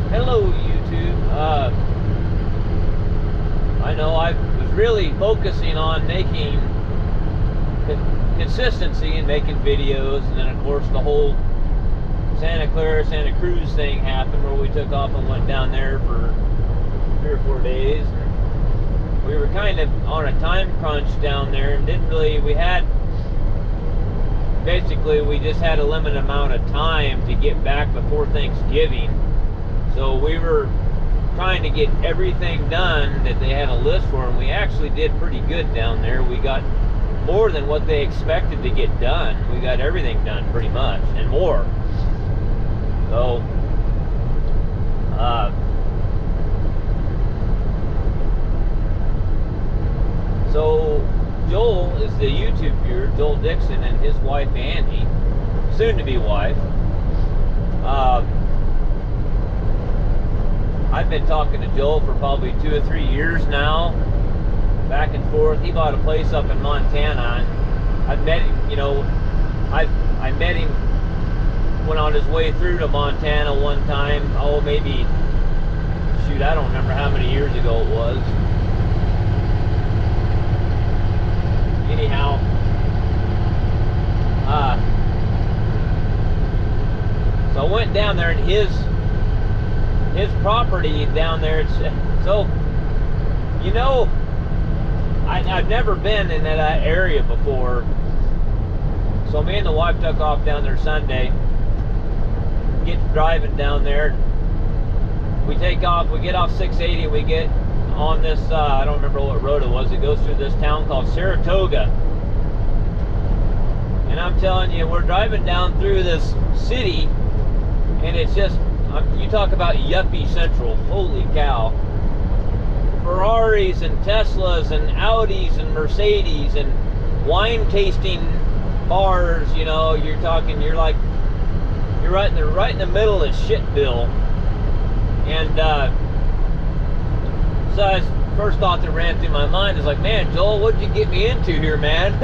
Hello, YouTube. I know I was really focusing on making consistency and making videos, and then of course the whole Santa Clara, Santa Cruz thing happened where we took off and went down there for 3 or 4 days. And we were kind of on a time crunch down there and we just had a limited amount of time to get back before Thanksgiving. So we were trying to get everything done that they had a list for, and we actually did pretty good down there. We got more than what they expected to get done. We got everything done pretty much, and more. So Joel is the YouTube viewer, Joel Dixon, and his wife Andy, soon to be wife. I've been talking to Joel for probably 2 or 3 years now, back and forth. He bought a place up in Montana. I've met him, I met him when on his way through to Montana one time. Oh, maybe, shoot, I don't remember how many years ago it was. Anyhow, so I went down there, and his property down there, I've never been in that area before. So me and the wife took off down there Sunday, get driving down there. We take off, we get off 680, we get on this, I don't remember what road it was. It goes through this town called Saratoga. And I'm telling you, we're driving down through this city, and it's just, you talk about yuppie central. Holy cow. Ferraris and Teslas and Audis and Mercedes and wine tasting bars. You're right in the middle of Shitville. And so first thought that ran through my mind is like, man, Joel, what'd you get me into here, man?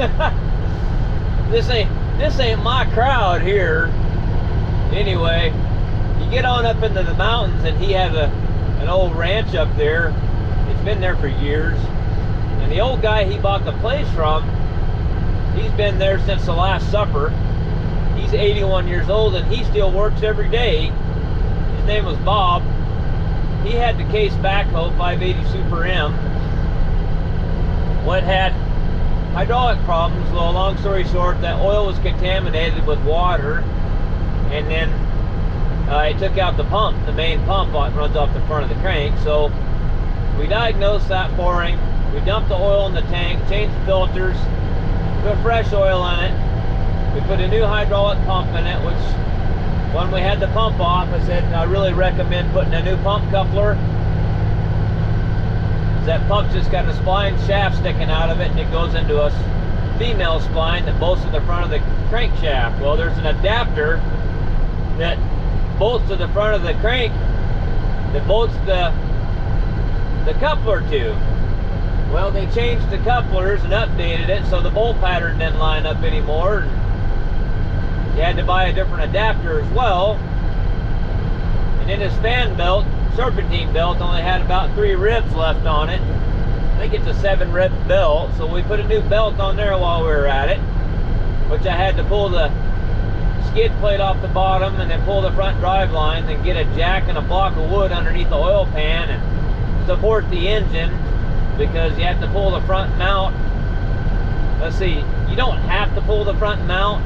This ain't my crowd here. Anyway, you get on up into the mountains, and he has an old ranch up there. It's been there for years. And the old guy he bought the place from, he's been there since the Last Supper. He's 81 years old, and he still works every day. His name was Bob. He had the Case backhoe, 580 Super M. What had hydraulic problems. Well, long story short, that oil was contaminated with water, and then it took out the pump, the main pump that runs off the front of the crank. So we diagnosed that for him. We dumped the oil in the tank, changed the filters, put fresh oil in it. We put a new hydraulic pump in it, which when we had the pump off, I said I really recommend putting a new pump coupler. That pump just got a spline shaft sticking out of it, and it goes into a female spline that bolts to the front of the crankshaft. Well, there's an adapter that bolts to the front of the crank that bolts the coupler to. Well, they changed the couplers and updated it, so the bolt pattern didn't line up anymore. And you had to buy a different adapter as well. And then his fan belt, serpentine belt, only had about 3 ribs left on it. I think it's a 7-rib belt, so we put a new belt on there while we were at it, which I had to pull the skid plate off the bottom and then pull the front drive line, then get a jack and a block of wood underneath the oil pan and support the engine, because you have to pull the front mount. Let's see, you don't have to pull the front mount,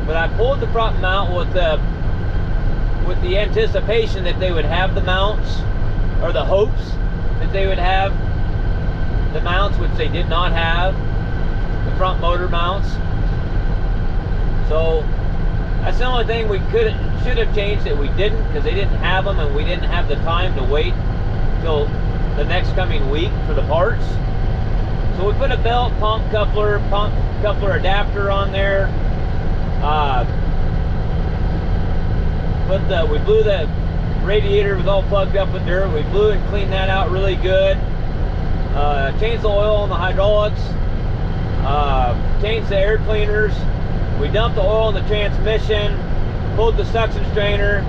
but I pulled the front mount with the anticipation that they would have the mounts, or the hopes that they would have the mounts, which they did not have, the front motor mounts. So that's the only thing we should have changed that we didn't, because they didn't have them, and we didn't have the time to wait till the next coming week for the parts. So we put a belt, pump coupler adapter on there. We blew the radiator, was all plugged up with dirt. We blew and cleaned that out really good. Changed the oil on the hydraulics. Changed the air cleaners. We dumped the oil in the transmission. Pulled the suction strainer.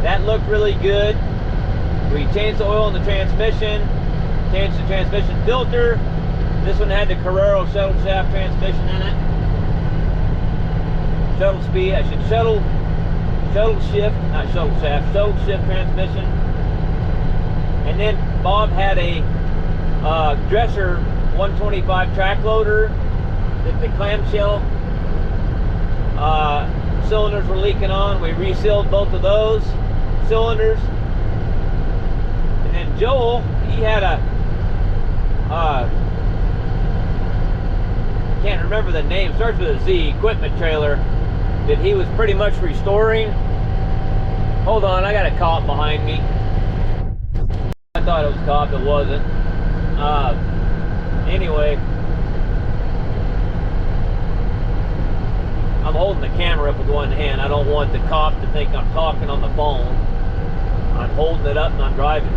That looked really good. We changed the oil in the transmission, changed the transmission filter. This one had the Carrero shuttle shaft transmission in it. Shuttle speed, shuttle shift, not shuttle shaft, shuttle shift transmission. And then Bob had a Dresser 125 track loader that the clamshell cylinders were leaking on. We resealed both of those cylinders. And then Joel, he had a can't remember the name, starts with a Z, equipment trailer that he was pretty much restoring. Hold on, I got a cop behind me. I thought it was a cop, it wasn't. Anyway, I'm holding the camera up with one hand. I don't want the cop to think I'm talking on the phone. I'm holding it up and I'm driving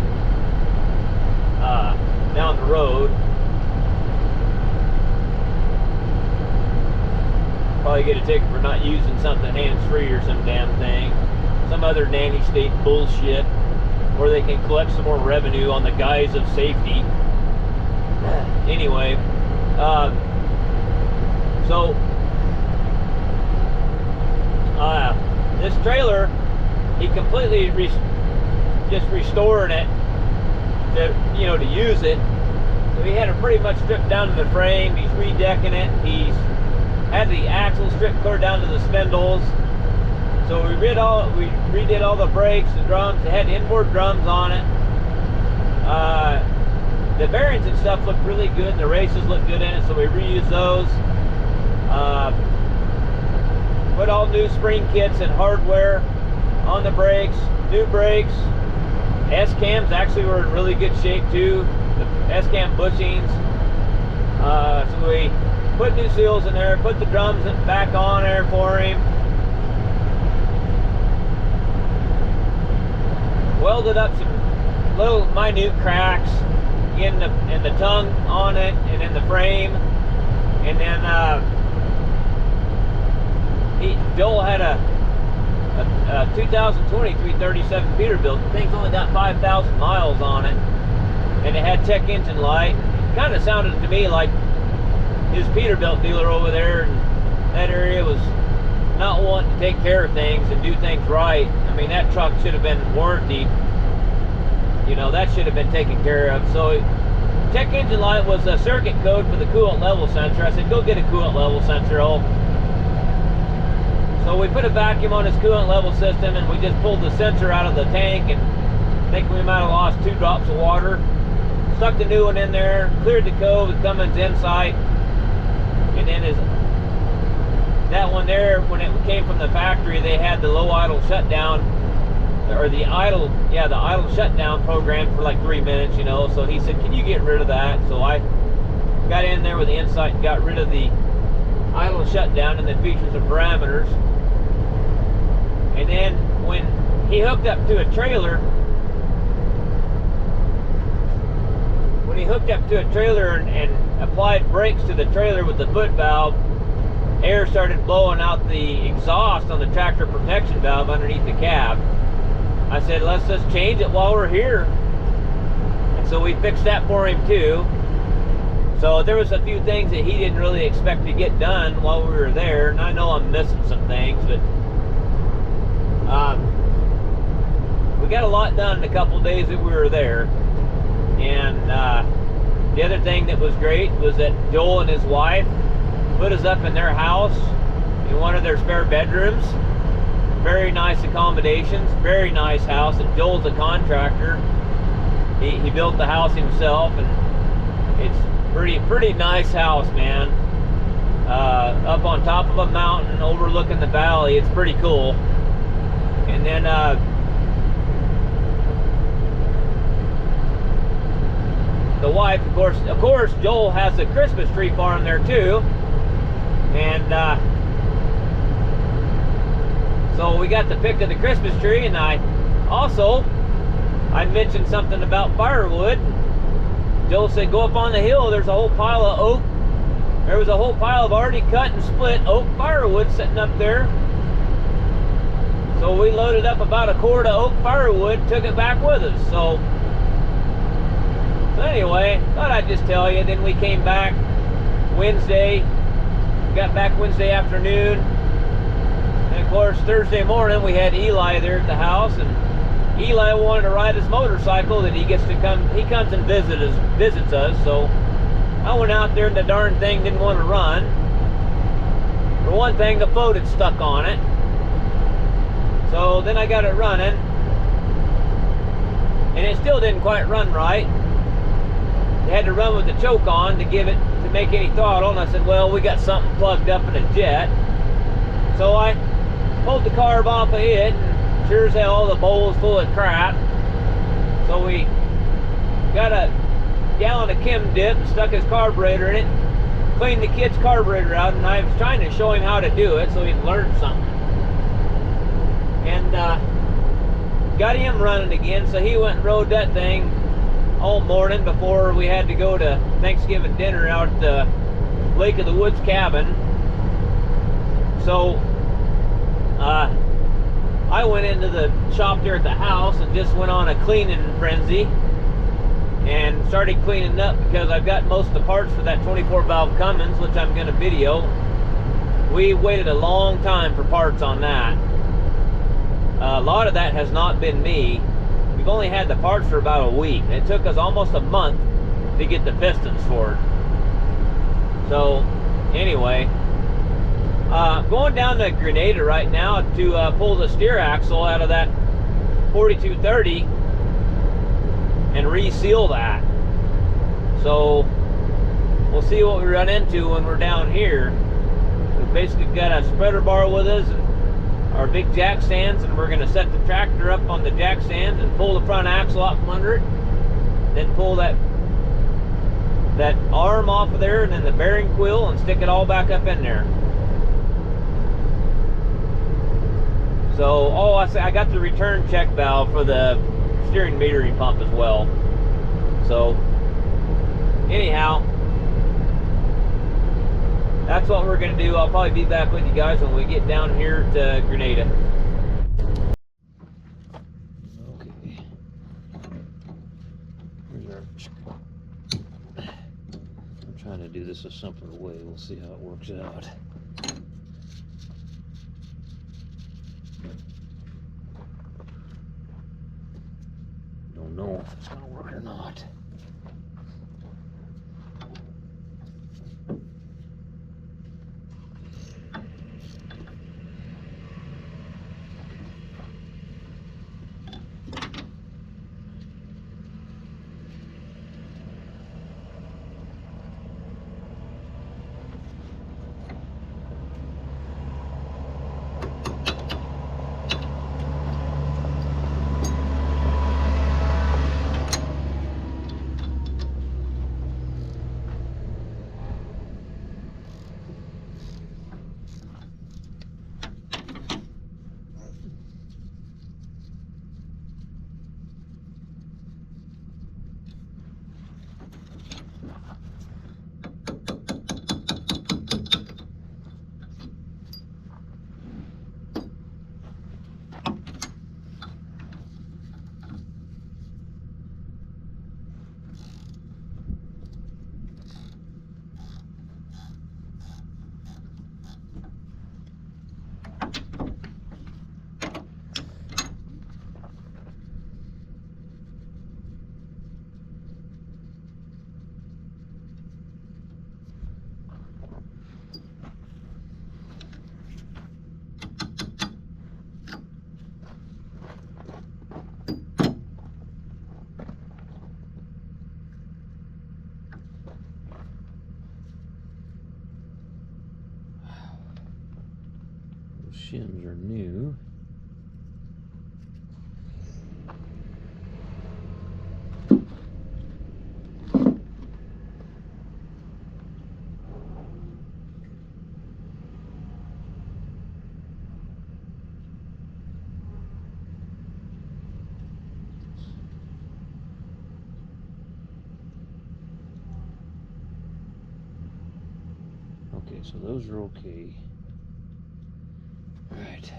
down the road. Probably get a ticket for not using something hands-free or some damn thing. Some other nanny state bullshit where they can collect some more revenue on the guise of safety. Anyway, this trailer, he completely just restored it to, you know, to use it. So he had it pretty much stripped down to the frame. He's redecking it. He's had the axle stripped clear down to the spindles. So we redid all the brakes, the drums. They had inboard drums on it. The bearings and stuff looked really good. The races looked good in it, so we reused those. Put all new spring kits and hardware on the brakes, new brakes. S-cams actually were in really good shape too. The S-cam bushings. So we put new seals in there, put the drums back on there for him. Welded up some little minute cracks in the tongue on it and in the frame. And then Joel had a 2020 337 Peterbilt. The thing's only got 5,000 miles on it, and it had check engine light. Kind of sounded to me like his Peterbilt dealer over there in that area was not wanting to take care of things and do things right. I mean, that truck should have been warranted. You know, that should have been taken care of. So check engine light was a circuit code for the coolant level sensor. I said, go get a coolant level sensor. So we put a vacuum on his coolant level system and we just pulled the sensor out of the tank, and I think we might have lost 2 drops of water. Stuck the new one in there, cleared the code with Cummins Insight, and then that one there, when it came from the factory, they had the low idle shutdown, or the idle shutdown program for like 3 minutes, you know. So he said, can you get rid of that? So I got in there with the Insight and got rid of the idle shutdown and then features and parameters. And then when he hooked up to a trailer, and applied brakes to the trailer with the foot valve, air started blowing out the exhaust on the tractor protection valve underneath the cab. I said, let's just change it while we're here. And so we fixed that for him too. So there was a few things that he didn't really expect to get done while we were there, and I know I'm missing some things, but we got a lot done in a couple days that we were there. And the other thing that was great was that Joel and his wife put us up in their house in one of their spare bedrooms. Very nice accommodations, very nice house, and Joel's a contractor. He built the house himself, and it's pretty nice house, man. Up on top of a mountain overlooking the valley. It's pretty cool. And then the wife, of course Joel has a Christmas tree farm there too. And so we got the pic of the Christmas tree, and I mentioned something about firewood. Joel said, go up on the hill, there's a whole pile of oak. There was a whole pile of already cut and split oak firewood sitting up there. So we loaded up about a cord of oak firewood, took it back with us. So So anyway, thought I'd just tell you. Then we came back Wednesday, got back Wednesday afternoon, and of course Thursday morning we had Eli there at the house, and Eli wanted to ride his motorcycle that he gets to come. He comes and visits us. So I went out there, and the darn thing didn't want to run. For one thing, the float had stuck on it. So then I got it running, and it still didn't quite run right. They had to run with the choke on to give it, to make any throttle, and I said, well, we got something plugged up in a jet. So I pulled the carb off of it, and sure as hell the bowl was full of crap. So we got a gallon of Chem Dip and stuck his carburetor in it, cleaned the kid's carburetor out, and I was trying to show him how to do it so he'd learn something. And got him running again, so he went and rode that thing all morning before we had to go to Thanksgiving dinner out at the Lake of the Woods cabin. So I went into the shop there at the house and just went on a cleaning frenzy and started cleaning up, because I've got most of the parts for that 24 valve Cummins, which I'm going to video. We waited a long time for parts on that. A lot of that has not been me. We've only had the parts for about a week. It took us almost a month to get the pistons for it. So anyway, going down to Grenada right now to pull the steer axle out of that 4230 and reseal that. So we'll see what we run into when we're down here. We've basically got a spreader bar with us and our big jack stands, and we're going to set the tractor up on the jack stands and pull the front axle out from under it, then pull that arm off of there, and then the bearing quill, and stick it all back up in there. So I got the return check valve for the steering metering pump as well. So anyhow, that's what we're going to do. I'll probably be back with you guys when we get down here to Grenada. Okay. Here's our... I'm trying to do this a simpler way. We'll see how it works out. Don't know if it's going to work or not. Shims are new. Okay, so those are okay. All right.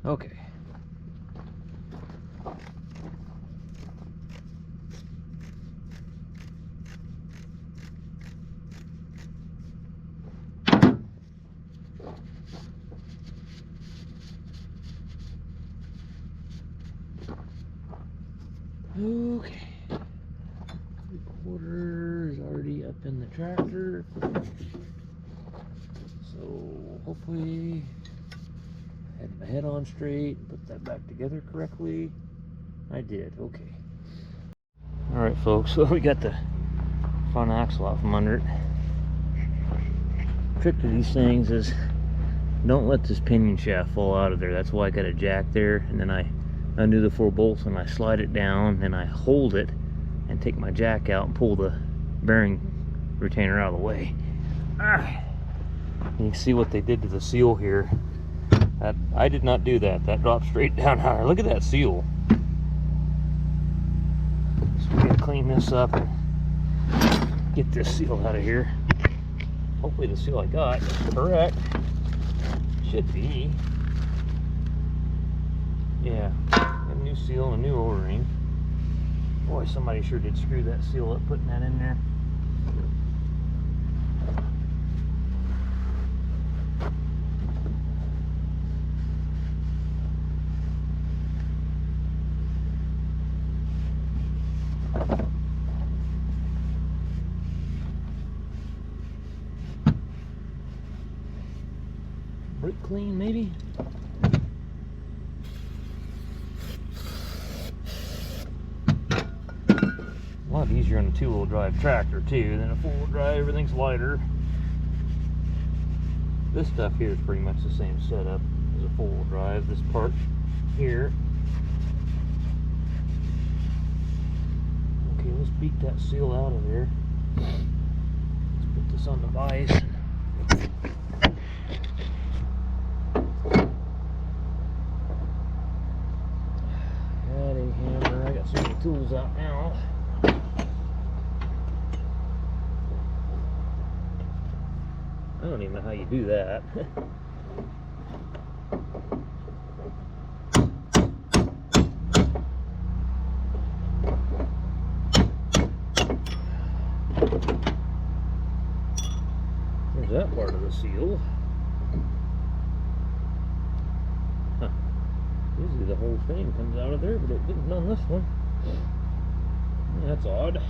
Okay. Okay. 3/4 is already up in the tractor. So hopefully I had my head on straight and put that back together correctly. I did. Okay. Alright folks, so we got the front axle out from under it. Trick to these things is don't let this pinion shaft fall out of there. That's why I got a jack there, and then I undo the 4 bolts and I slide it down, then I hold it and take my jack out and pull the bearing retainer out of the way. You can see what they did to the seal here. That I did not do that. That dropped straight down higher. Look at that seal. So we gotta clean this up and get this seal out of here. Hopefully the seal I got is correct. Should be. Yeah, a new seal and a new O-ring. Boy, somebody sure did screw that seal up putting that in there. Brake clean, maybe? A lot easier on a 2-wheel drive tractor too than a 4-wheel drive. Everything's lighter. This stuff here is pretty much the same setup as a 4-wheel drive. This part here. Okay, let's beat that seal out of there. Let's put this on the vise. Got a hammer. I got so many tools out now. I don't even know how you do that. There's that part of the seal. Huh. Usually the whole thing comes out of there, but it didn't on this one. That's odd.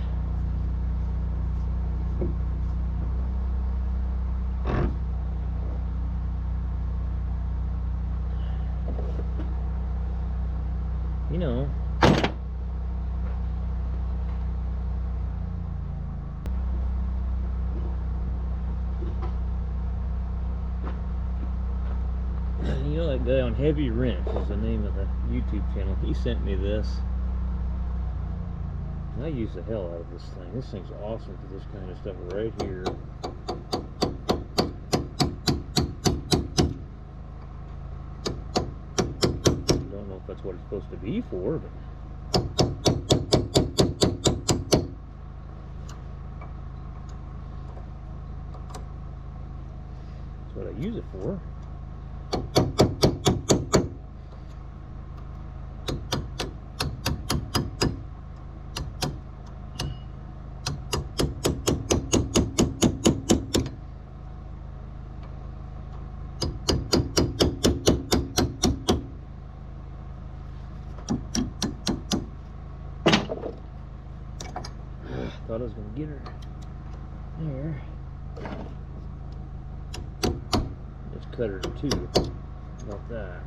You know, that guy on Heavy Wrench is the name of the YouTube channel. He sent me this. I use the hell out of this thing. This thing's awesome for this kind of stuff right here. Don't know if that's what it's supposed to be for, but that's what I use it for. Thought I was going to get her there. Let's cut her in two. How about that?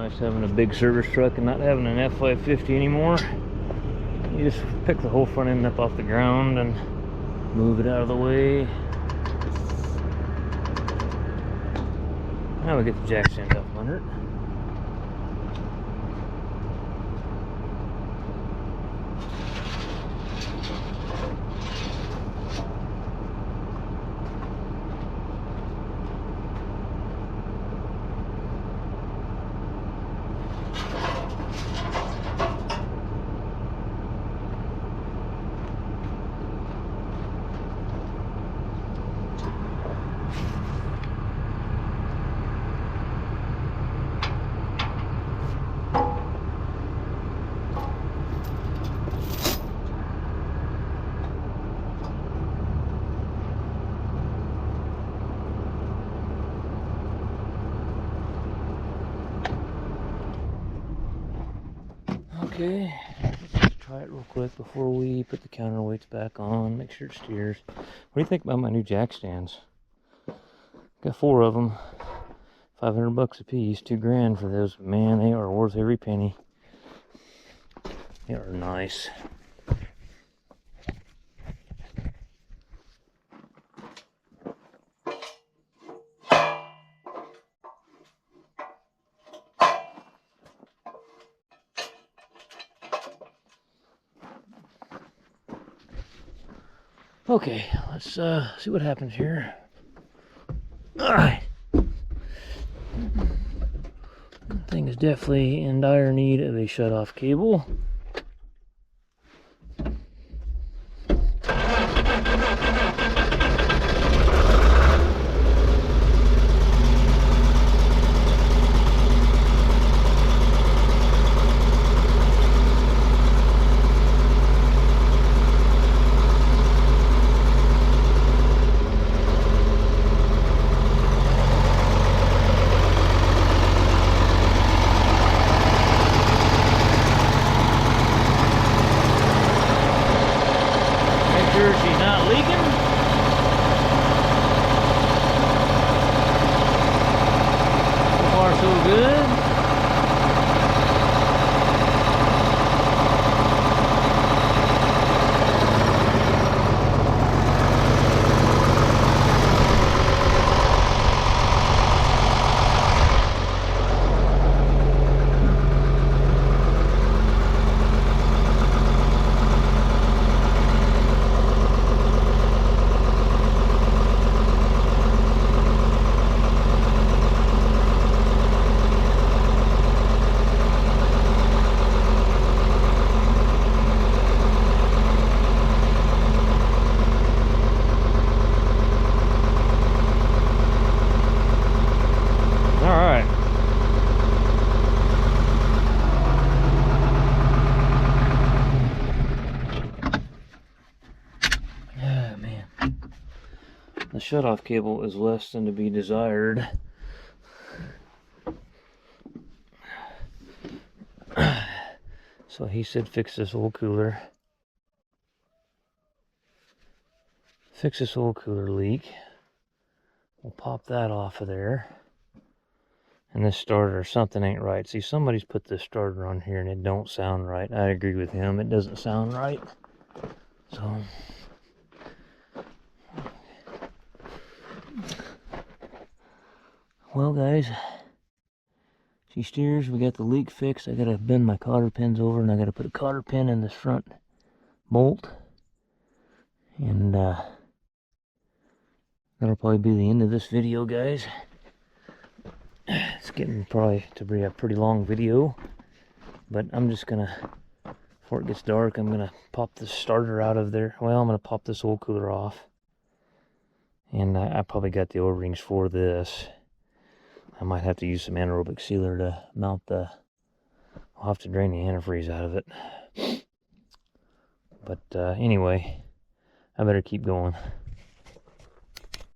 nice having a big service truck and not having an F550 anymore. You just pick the whole front end up off the ground and move it out of the way. Now we get the jack stand up under it. Okay, let's try it real quick before we put the counterweights back on, make sure it steers. What do you think about my new jack stands? Got 4 of them, 500 bucks a piece, $2 grand for those. Man, they are worth every penny. They are nice. Okay, let's see what happens here. Alright. Thing is definitely in dire need of a shut-off cable. She's not leaking. So far so good. The shutoff cable is less than to be desired. So he said fix this oil cooler. Fix this oil cooler leak. We'll pop that off of there. And this starter, something ain't right. See, somebody's put this starter on here and it don't sound right. I agree with him. It doesn't sound right. So well, guys, she steers. We got the leak fixed. I gotta bend my cotter pins over, and I gotta put a cotter pin in this front bolt. And that'll probably be the end of this video, guys. It's getting probably to be a pretty long video, but I'm just gonna, before it gets dark, I'm gonna pop this starter out of there. Well, I'm gonna pop this oil cooler off, and I probably got the O-rings for this. I might have to use some anaerobic sealer to mount the, I'll have to drain the antifreeze out of it. But anyway, I better keep going.